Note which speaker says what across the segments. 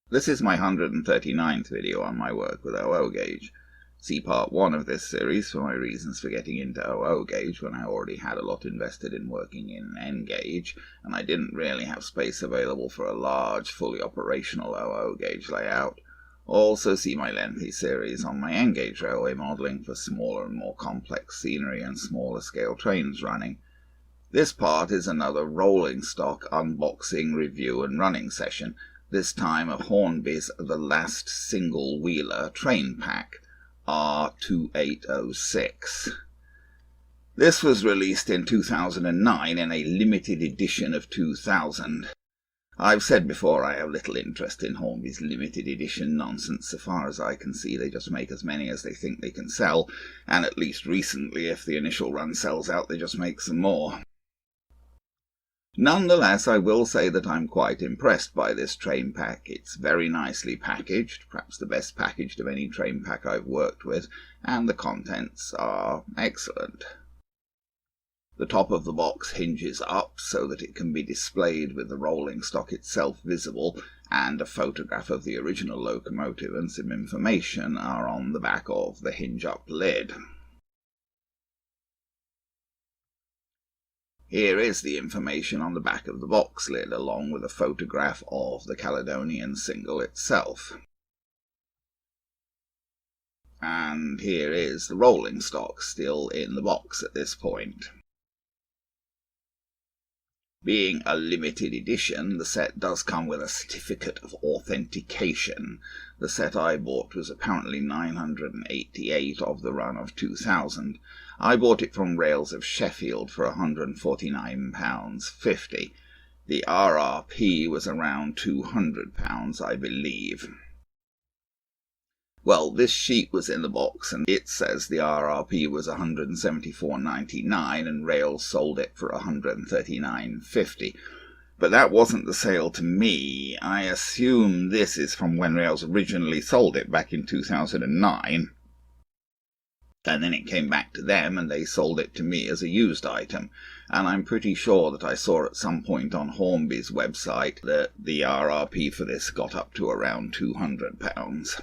Speaker 1: This is my 139th video on my work with OO gauge. See part 1 of this series for my reasons for getting into OO gauge when I already had a lot invested in working in N gauge, and I didn't really have space available for a large, fully operational OO gauge layout. Also see my lengthy series on my N gauge railway modelling for smaller and more complex scenery and smaller scale trains running. This part is another rolling stock unboxing, review and running session, this time of Hornby's The Last Single Wheeler Train Pack, R2806. This was released in 2009 in a limited edition of 2000. I've said before I have little interest in Hornby's limited edition nonsense. So far as I can see, they just make as many as they think they can sell, and at least recently, if the initial run sells out, they just make some more. Nonetheless, I will say that I'm quite impressed by this train pack. It's very nicely packaged, perhaps the best packaged of any train pack I've worked with, and the contents are excellent. The top of the box hinges up so that it can be displayed with the rolling stock itself visible, and a photograph of the original locomotive and some information are on the back of the hinge-up lid. Here is the information on the back of the box lid, along with a photograph of the Caledonian single itself. And here is the rolling stock still in the box at this point. Being a limited edition, the set does come with a certificate of authentication. The set I bought was apparently 988 of the run of 2000. I bought it from Rails of Sheffield for £149.50. The RRP was around £200, I believe. Well, this sheet was in the box, and it says the RRP was £174.99 and Rails sold it for £139.50. But that wasn't the sale to me. I assume this is from when Rails originally sold it back in 2009. And then it came back to them and they sold it to me as a used item. And I'm pretty sure that I saw at some point on Hornby's website that the RRP for this got up to around £200.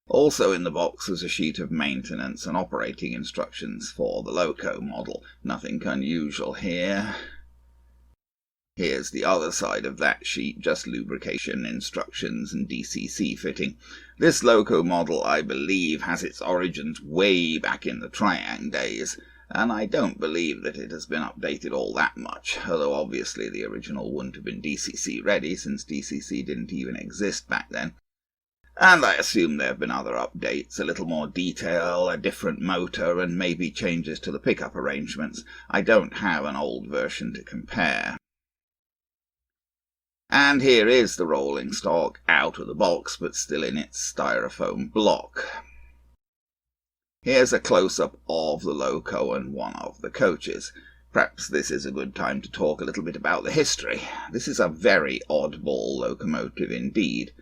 Speaker 1: Also in the box was a sheet of maintenance and operating instructions for the loco model. Nothing unusual here. Here's the other side of that sheet, just lubrication instructions and DCC fitting. This loco model, I believe, has its origins way back in the Triang days, and I don't believe that it has been updated all that much, although obviously the original wouldn't have been DCC ready, since DCC didn't even exist back then. And I assume there have been other updates, a little more detail, a different motor, and maybe changes to the pickup arrangements. I don't have an old version to compare. And here is the rolling stock, out of the box, but still in its styrofoam block. Here's a close-up of the loco and one of the coaches. Perhaps this is a good time to talk a little bit about the history. This is a very oddball locomotive indeed.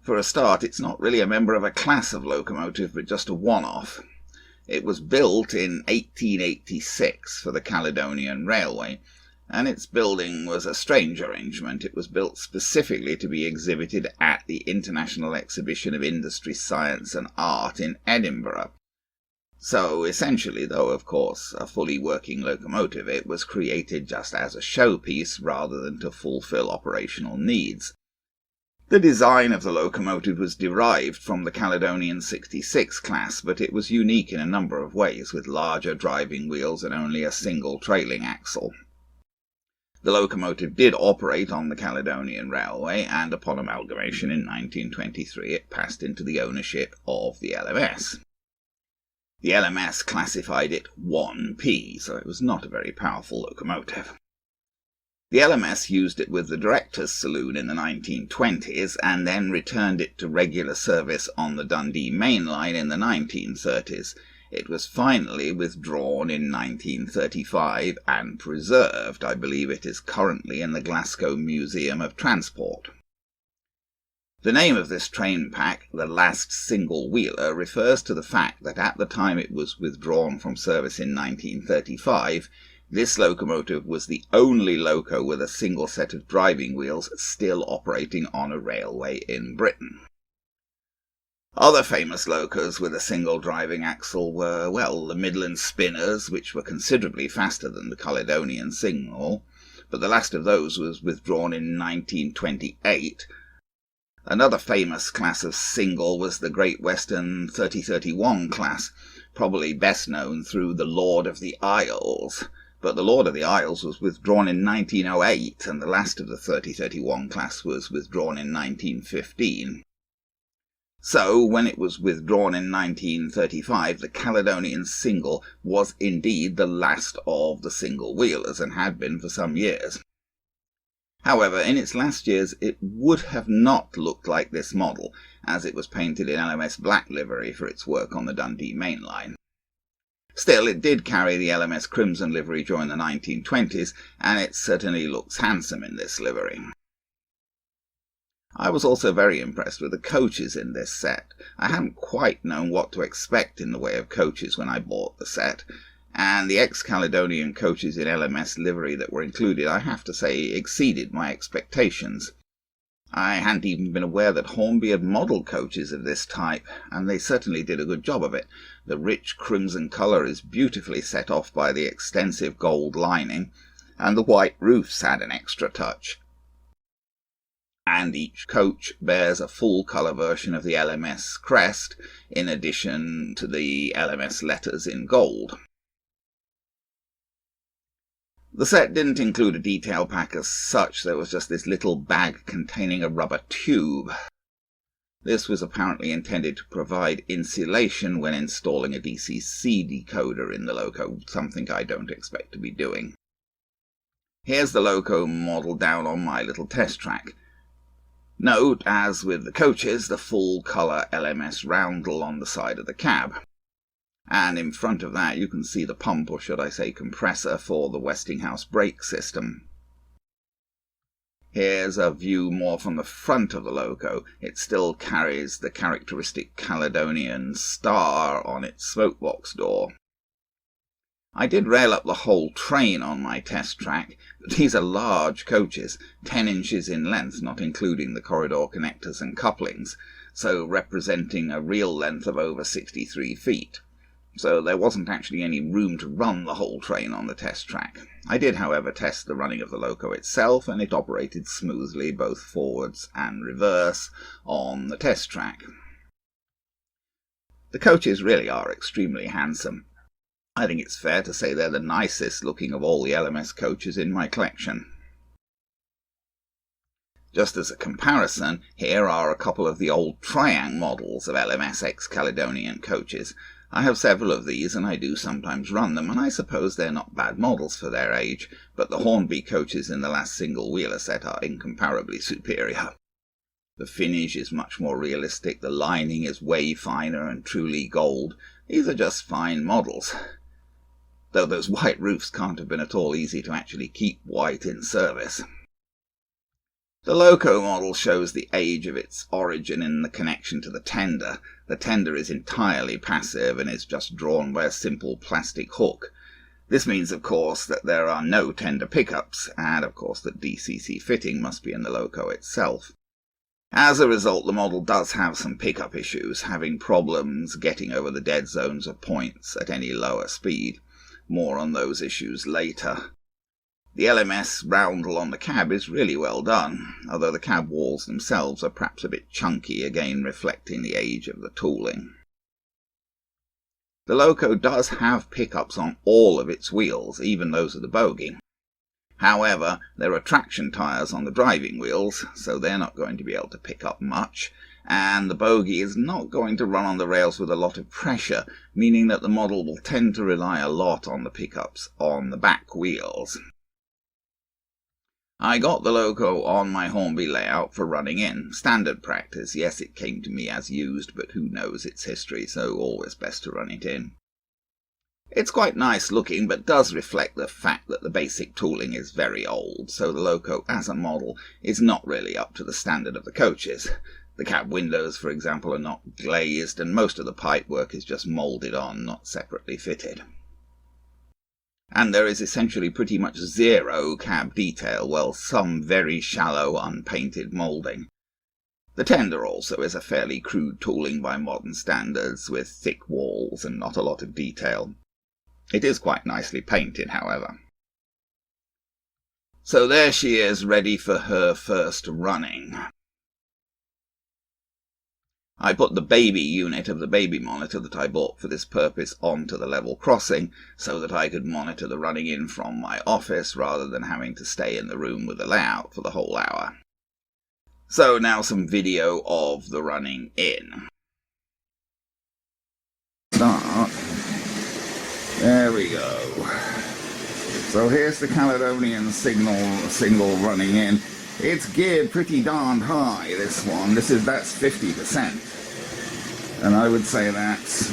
Speaker 1: For a start, it's not really a member of a class of locomotive, but just a one-off. It was built in 1886 for the Caledonian Railway, and its building was a strange arrangement. It was built specifically to be exhibited at the International Exhibition of Industry, Science and Art in Edinburgh. So, essentially, though of course a fully working locomotive, it was created just as a showpiece rather than to fulfill operational needs. The design of the locomotive was derived from the Caledonian 66 class, but it was unique in a number of ways, with larger driving wheels and only a single trailing axle. The locomotive did operate on the Caledonian Railway, and upon amalgamation in 1923 it passed into the ownership of the LMS. The LMS classified it 1P, so it was not a very powerful locomotive. The LMS used it with the Directors' Saloon in the 1920s, and then returned it to regular service on the Dundee Main Line in the 1930s. It was finally withdrawn in 1935 and preserved. I believe it is currently in the Glasgow Museum of Transport. The name of this train pack, The Last Single Wheeler, refers to the fact that at the time it was withdrawn from service in 1935, This locomotive was the only loco with a single set of driving wheels still operating on a railway in Britain. Other famous locos with a single driving axle were, well, the Midland Spinners, which were considerably faster than the Caledonian Single, but the last of those was withdrawn in 1928. Another famous class of single was the Great Western 3031 class, probably best known through the Lord of the Isles. But the Lord of the Isles was withdrawn in 1908, and the last of the 3031 class was withdrawn in 1915. So, when it was withdrawn in 1935, the Caledonian Single was indeed the last of the single-wheelers, and had been for some years. However, in its last years it would have not looked like this model, as it was painted in LMS black livery for its work on the Dundee Main Line. Still, it did carry the LMS crimson livery during the 1920s, and it certainly looks handsome in this livery. I was also very impressed with the coaches in this set. I hadn't quite known what to expect in the way of coaches when I bought the set, and the ex-Caledonian coaches in LMS livery that were included, I have to say, exceeded my expectations. I hadn't even been aware that Hornby had modelled coaches of this type, and they certainly did a good job of it. The rich crimson colour is beautifully set off by the extensive gold lining, and the white roofs add an extra touch. And each coach bears a full-colour version of the LMS crest, in addition to the LMS letters in gold. The set didn't include a detail pack as such, there was just this little bag containing a rubber tube. This was apparently intended to provide insulation when installing a DCC decoder in the loco, something I don't expect to be doing. Here's the loco model down on my little test track. Note, as with the coaches, the full-colour LMS roundel on the side of the cab. And in front of that you can see the pump, or should I say compressor, for the Westinghouse brake system. Here's a view more from the front of the loco. It still carries the characteristic Caledonian star on its smokebox door. I did rail up the whole train on my test track, but these are large coaches, 10 inches in length, not including the corridor connectors and couplings, so representing a real length of over 63 feet. So there wasn't actually any room to run the whole train on the test track. I did, however, test the running of the loco itself, and it operated smoothly both forwards and reverse on the test track. The coaches really are extremely handsome. I think it's fair to say they're the nicest looking of all the LMS coaches in my collection. Just as a comparison, here are a couple of the old Triang models of LMS ex-Caledonian coaches. I have several of these, and I do sometimes run them, and I suppose they're not bad models for their age, but the Hornby coaches in the last single-wheeler set are incomparably superior. The finish is much more realistic, the lining is way finer and truly gold. These are just fine models. Though those white roofs can't have been at all easy to actually keep white in service. The loco model shows the age of its origin in the connection to the tender. The tender is entirely passive and is just drawn by a simple plastic hook. This means, of course, that there are no tender pickups, and of course that DCC fitting must be in the loco itself. As a result, the model does have some pickup issues, having problems getting over the dead zones of points at any lower speed. More on those issues later. The LMS roundel on the cab is really well done, although the cab walls themselves are perhaps a bit chunky, again reflecting the age of the tooling. The loco does have pickups on all of its wheels, even those of the bogie. However, there are traction tyres on the driving wheels, so they're not going to be able to pick up much, and the bogie is not going to run on the rails with a lot of pressure, meaning that the model will tend to rely a lot on the pickups on the back wheels. I got the loco on my Hornby layout for running in. Standard practice. Yes, it came to me as used, but who knows its history, so always best to run it in. It's quite nice looking, but does reflect the fact that the basic tooling is very old, so the loco as a model is not really up to the standard of the coaches. The cab windows, for example, are not glazed, and most of the pipework is just moulded on, not separately fitted. and there is essentially pretty much zero cab detail, well, some very shallow unpainted moulding. The tender also is a fairly crude tooling by modern standards, with thick walls and not a lot of detail. It is quite nicely painted, however. So there she is, ready for her first running. I put the baby unit of the baby monitor that I bought for this purpose onto the level crossing, so that I could monitor the running in from my office rather than having to stay in the room with the layout for the whole hour. So now some video of the running in. Start. There we go. So here's the Caledonian single running in. It's geared pretty darned high, this one. that's 50%. And I would say that's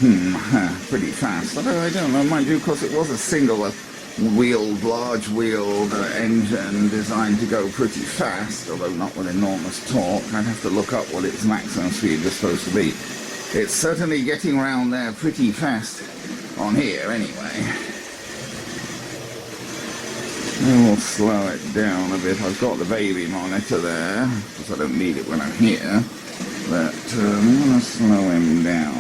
Speaker 1: pretty fast. Although I don't know, mind you, because it was a single large wheeled engine designed to go pretty fast, although not with enormous torque. I'd have to look up what its maximum speed is supposed to be. It's certainly getting around there pretty fast on here anyway. We'll slow it down a bit. I've got the baby monitor there, because I don't need it when I'm here. But I'm going to slow him down.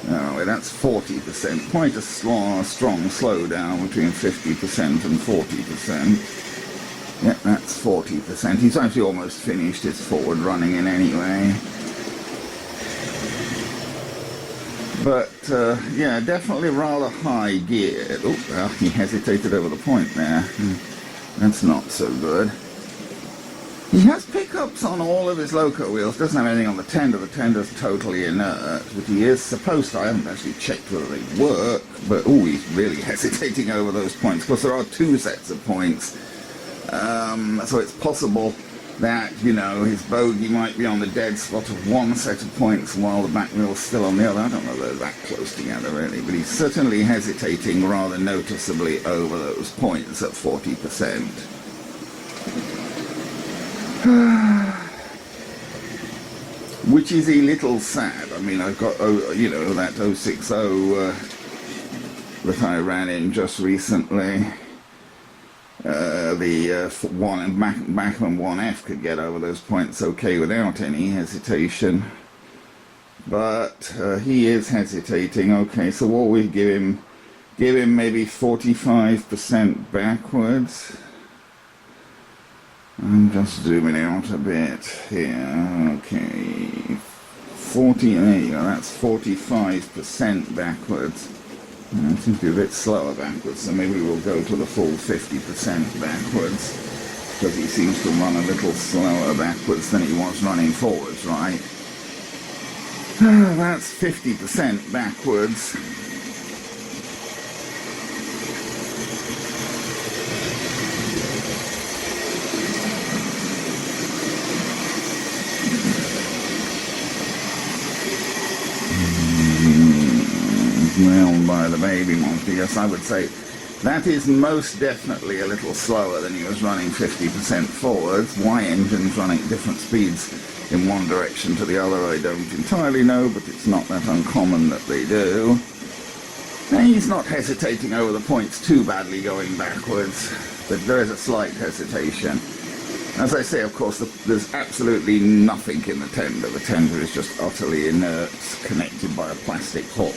Speaker 1: Oh, that's 40%. Quite a strong slowdown between 50% and 40%. Yeah, that's 40%. He's actually almost finished his forward running in anyway. But, yeah, definitely rather high geared. Oh, well, he hesitated over the point there. That's not so good. He has pickups on all of his loco wheels. Doesn't have anything on the tender. The tender's totally inert, but he is supposed to. I haven't actually checked whether they work, but oh, he's really hesitating over those points. Of course, there are two sets of points, so it's possible that, you know, his bogey might be on the dead spot of one set of points while the back wheel's still on the other. I don't know if they're that close together, really, but he's certainly hesitating rather noticeably over those points at 40%. Which is a little sad. I mean, I've got, you know, that 060 that I ran in just recently. The Bachmann 1F could get over those points okay without any hesitation. But he is hesitating. Okay, so what we give him maybe 45% backwards. I'm just zooming out a bit here. Okay, 40, there you go, that's 45% backwards. It seems to be a bit slower backwards, so maybe we'll go to the full 50% backwards, because he seems to run a little slower backwards than he was running forwards, right? That's 50% backwards. Round by the baby monitor. Yes, I would say that is most definitely a little slower than he was running 50% forwards. Why engines running at different speeds in one direction to the other, I don't entirely know, but it's not that uncommon that they do. And he's not hesitating over the points too badly going backwards, but there is a slight hesitation. As I say, of course, there's absolutely nothing in the tender. The tender is just utterly inert, connected by a plastic hook.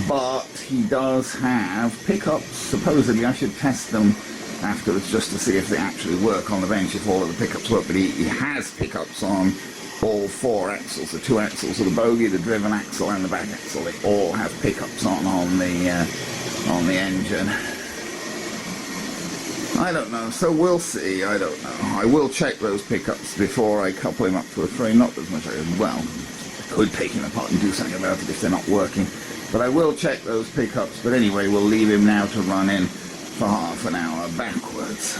Speaker 1: But he does have pickups. Supposedly, I should test them afterwards just to see if they actually work on the bench, if all of the pickups work. But he has pickups on all four axles, the two axles of the bogie, the driven axle and the back axle. They all have pickups on the engine. I don't know, so we'll see. I don't know. I will check those pickups before I couple him up to a frame. Not as much as, well, I could take him apart and do something about it if they're not working. But I will check those pickups. But anyway, we'll leave him now to run in for half an hour backwards,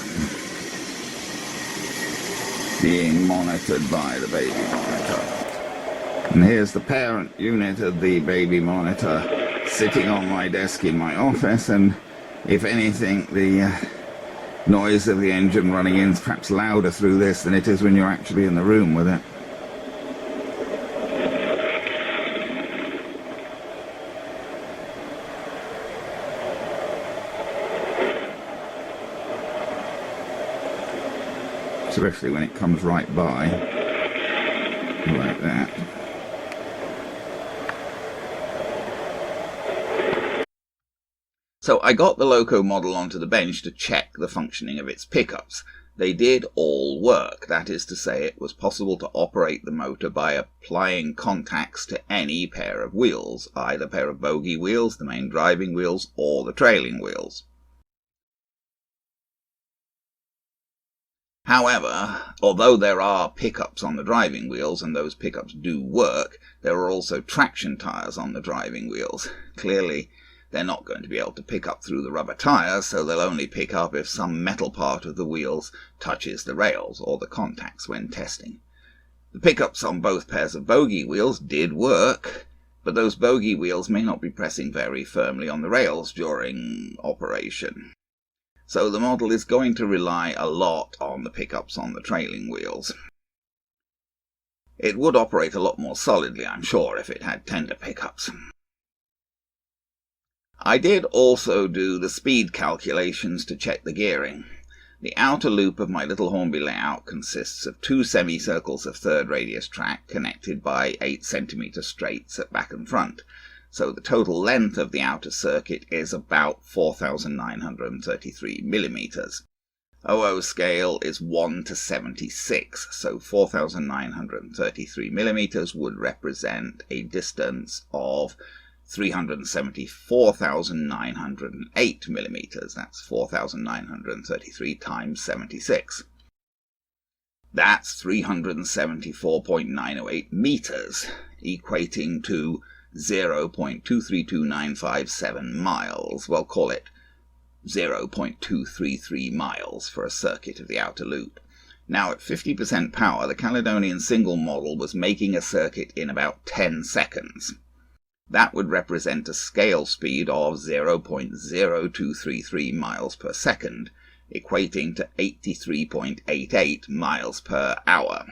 Speaker 1: being monitored by the baby monitor. And here's the parent unit of the baby monitor sitting on my desk in my office, and if anything, the noise of the engine running in is perhaps louder through this than it is when you're actually in the room with it. especially when it comes right by, like that. So I got the loco model onto the bench to check the functioning of its pickups. They did all work, that is to say it was possible to operate the motor by applying contacts to any pair of wheels, either pair of bogie wheels, the main driving wheels, or the trailing wheels. However, although there are pickups on the driving wheels, and those pickups do work, there are also traction tyres on the driving wheels. Clearly, they're not going to be able to pick up through the rubber tyres, so they'll only pick up if some metal part of the wheels touches the rails or the contacts when testing. The pickups on both pairs of bogie wheels did work, but those bogie wheels may not be pressing very firmly on the rails during operation. So the model is going to rely a lot on the pickups on the trailing wheels. It would operate a lot more solidly, I'm sure, if it had tender pickups. I did also do the speed calculations to check the gearing. The outer loop of my little Hornby layout consists of 2 semicircles of third radius track connected by 8 cm straights at back and front, so the total length of the outer circuit is about 4,933 millimeters. OO scale is 1 to 76, so 4,933 millimeters would represent a distance of 374,908 millimeters. That's 4,933 times 76. That's 374.908 meters, equating to 0.232957 miles. Well, call it 0.233 miles for a circuit of the outer loop. Now, at 50% power, the Caledonian single model was making a circuit in about 10 seconds. That would represent a scale speed of 0.0233 miles per second, equating to 83.88 miles per hour.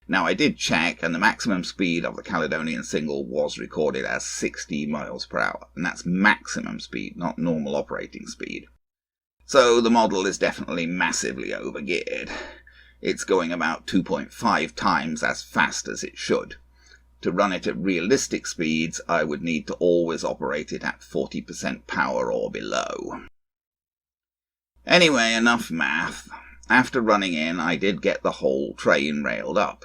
Speaker 1: Now, I did check, and the maximum speed of the Caledonian single was recorded as 60 miles per hour, and that's maximum speed, not normal operating speed. So the model is definitely massively overgeared. It's going about 2.5 times as fast as it should. To run it at realistic speeds, I would need to always operate it at 40% power or below. Anyway, enough math. After running in, I did get the whole train railed up.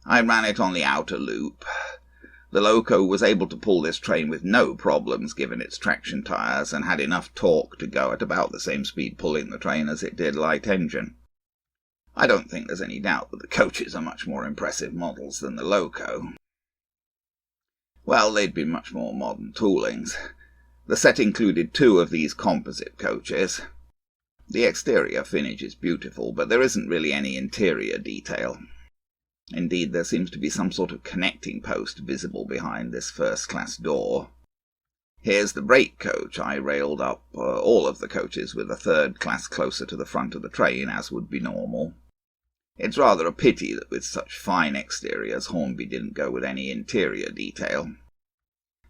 Speaker 1: I ran it on the outer loop. The loco was able to pull this train with no problems given its traction tyres, and had enough torque to go at about the same speed pulling the train as it did light engine. I don't think there's any doubt that the coaches are much more impressive models than the loco. Well, they'd been much more modern toolings. The set included 2 of these composite coaches. The exterior finish is beautiful, but there isn't really any interior detail. Indeed, there seems to be some sort of connecting post visible behind this first-class door. Here's the brake coach. I railed up all of the coaches with a third class closer to the front of the train, as would be normal. It's rather a pity that with such fine exteriors Hornby didn't go with any interior detail.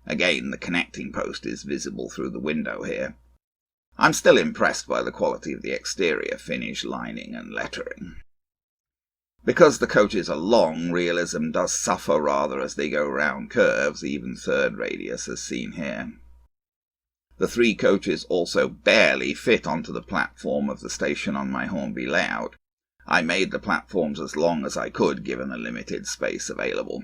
Speaker 1: Again, the connecting post is visible through the window here. I'm still impressed by the quality of the exterior finish, lining and lettering. Because the coaches are long, realism does suffer rather as they go round curves, even third radius as seen here. The 3 coaches also barely fit onto the platform of the station on my Hornby layout. I made the platforms as long as I could given the limited space available.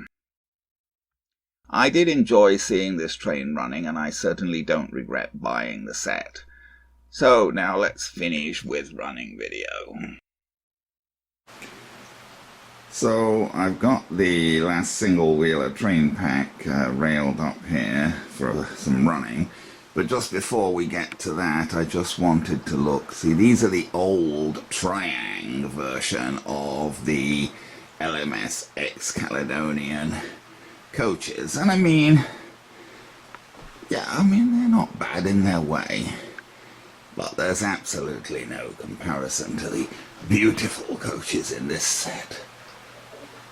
Speaker 1: I did enjoy seeing this train running, and I certainly don't regret buying the set. So now let's finish with running video. So I've got the last single-wheeler train pack railed up here for some running. But just before we get to that, I just wanted to look. See, these are the old Triang version of the LMS X Caledonian coaches. And I mean, yeah, they're not bad in their way. But there's absolutely no comparison to the beautiful coaches in this set.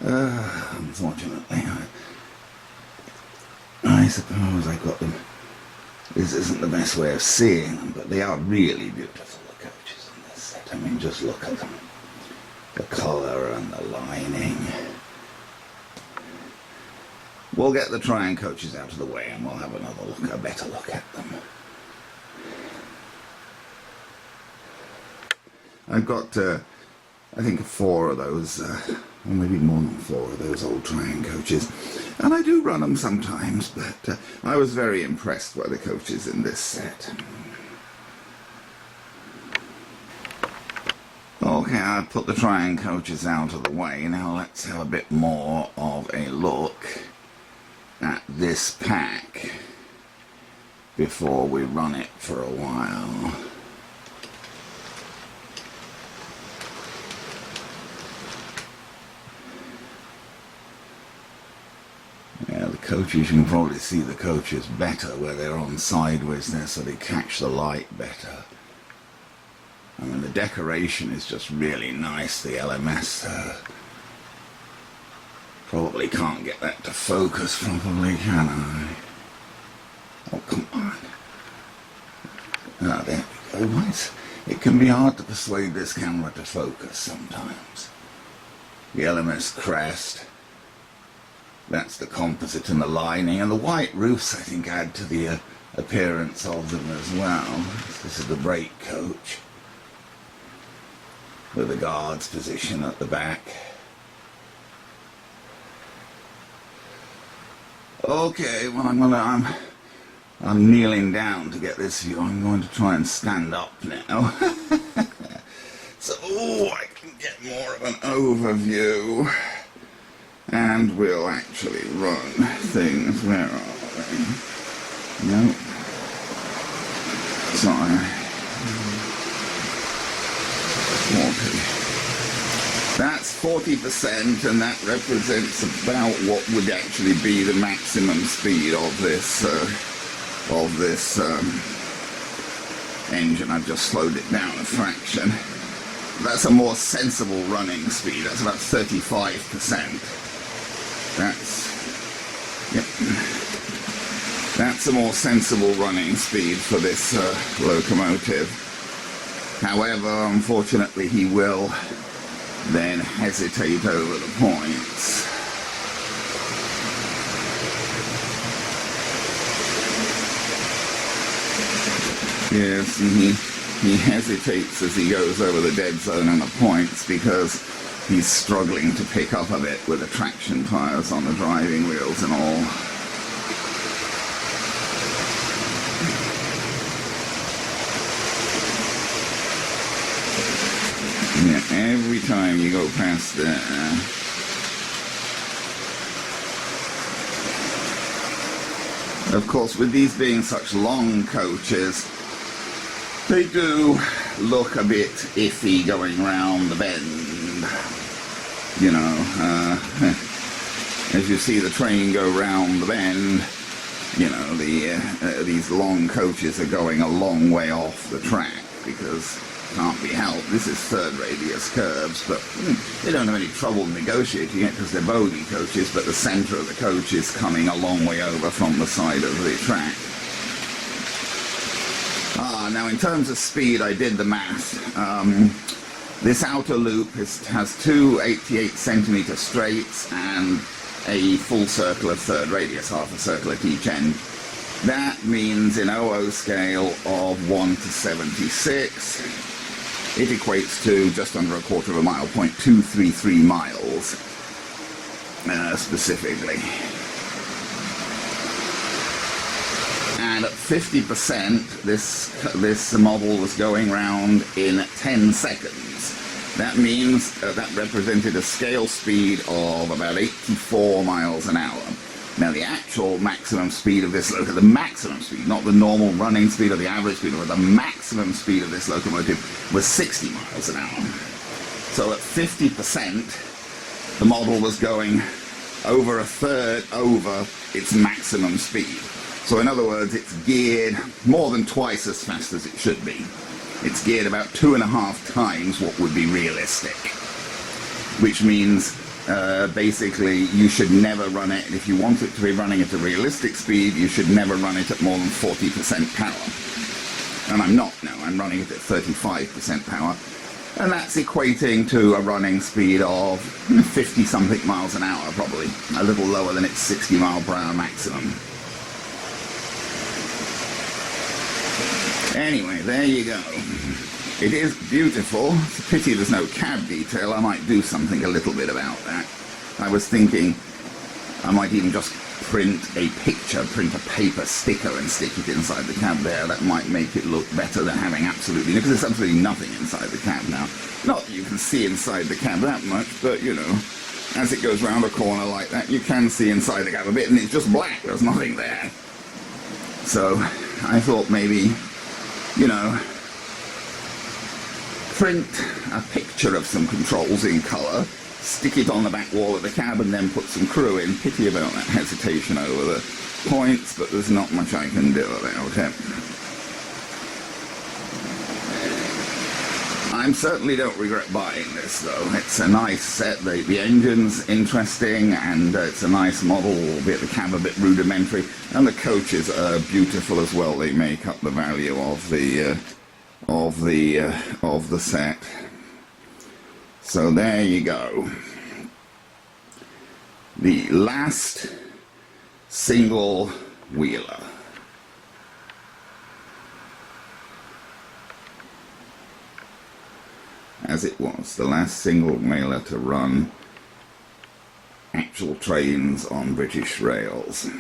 Speaker 1: Unfortunately, I suppose I got them. This isn't the best way of seeing them, but they are really beautiful, the coaches in this set. Just look at them. the collar and the lining. We'll get the trying coaches out of the way and we'll have another look, a better look at them. I've got, I think, 4 of those, or maybe more than 4 of those old trying coaches. And I do run them sometimes, but I was very impressed by the coaches in this set. Okay, I've put the trying coaches out of the way. Now let's have a bit more of a look at this pack before we run it for a while. Yeah, the coaches, you can probably see the coaches better where they're on sideways there, so they catch the light better. I mean, the decoration is just really nice, the LMS. Probably can't get that to focus properly, can I? Oh, come on. Ah, there we go. It can be hard to persuade this camera to focus sometimes. The LMS crest. That's the composite and the lining. And the white roofs, I think, add to the appearance of them as well. This is the brake coach, with the guard's position at the back. Okay, well I'm kneeling down to get this view. I'm going to try and stand up now. So I can get more of an overview. And we'll actually run things. Where are they? Nope. Sorry. 40. That's 40%, and that represents about what would actually be the maximum speed of this engine. I've just slowed it down a fraction. That's a more sensible running speed. That's about 35%. That's a more sensible running speed for this locomotive. However, unfortunately, he will then hesitate over the points. Yes, and he hesitates as he goes over the dead zone and the points because he's struggling to pick up a bit with the traction tyres on the driving wheels and all. Yeah, every time you go past there. Of course, with these being such long coaches, they do look a bit iffy going round the bend. You know, as you see the train go round the bend, you know, these long coaches are going a long way off the track because it can't be helped. This is third radius curves, but they don't have any trouble negotiating it because they're bogey coaches, but the centre of the coach is coming a long way over from the side of the track. Now in terms of speed, I did the math. This outer loop has 2 88-centimetre straights and a full circle of third radius, half a circle at each end. That means in OO scale of 1 to 76, it equates to just under a quarter of a mile, 0.233 miles specifically. And at 50%, this model was going round in 10 seconds. That means that represented a scale speed of about 84 miles an hour. Now the actual maximum speed of this locomotive, the maximum speed, not the normal running speed or the average speed, but the maximum speed of this locomotive was 60 miles an hour. So at 50%, the model was going over a third over its maximum speed. So in other words, it's geared more than twice as fast as it should be. It's geared about 2.5 times what would be realistic. Which means, basically, you should never run it. If you want it to be running at a realistic speed, you should never run it at more than 40% power. And I'm not now. I'm running it at 35% power. And that's equating to a running speed of 50-something miles an hour, probably. A little lower than its 60-mile-per-hour maximum. Anyway, there you go. It is beautiful. It's a pity there's no cab detail. I might do something a little bit about that. I was thinking I might even just print a paper sticker and stick it inside the cab there. That might make it look better than having absolutely, because there's absolutely nothing inside the cab now. Not that you can see inside the cab that much, but you know, as it goes round a corner like that, you can see inside the cab a bit, and it's just black. There's nothing there. So I thought maybe, you know, print a picture of some controls in colour, stick it on the back wall of the cab, and then put some crew in. Pity about that hesitation over the points, but there's not much I can do about it. I certainly don't regret buying this, though. It's a nice set. The engine's interesting, and it's a nice model, albeit the cab a bit rudimentary, and the coaches are beautiful as well. They make up the value of the set. So there you go. The last single wheeler. As it was, the last single wheeler to run actual trains on British rails.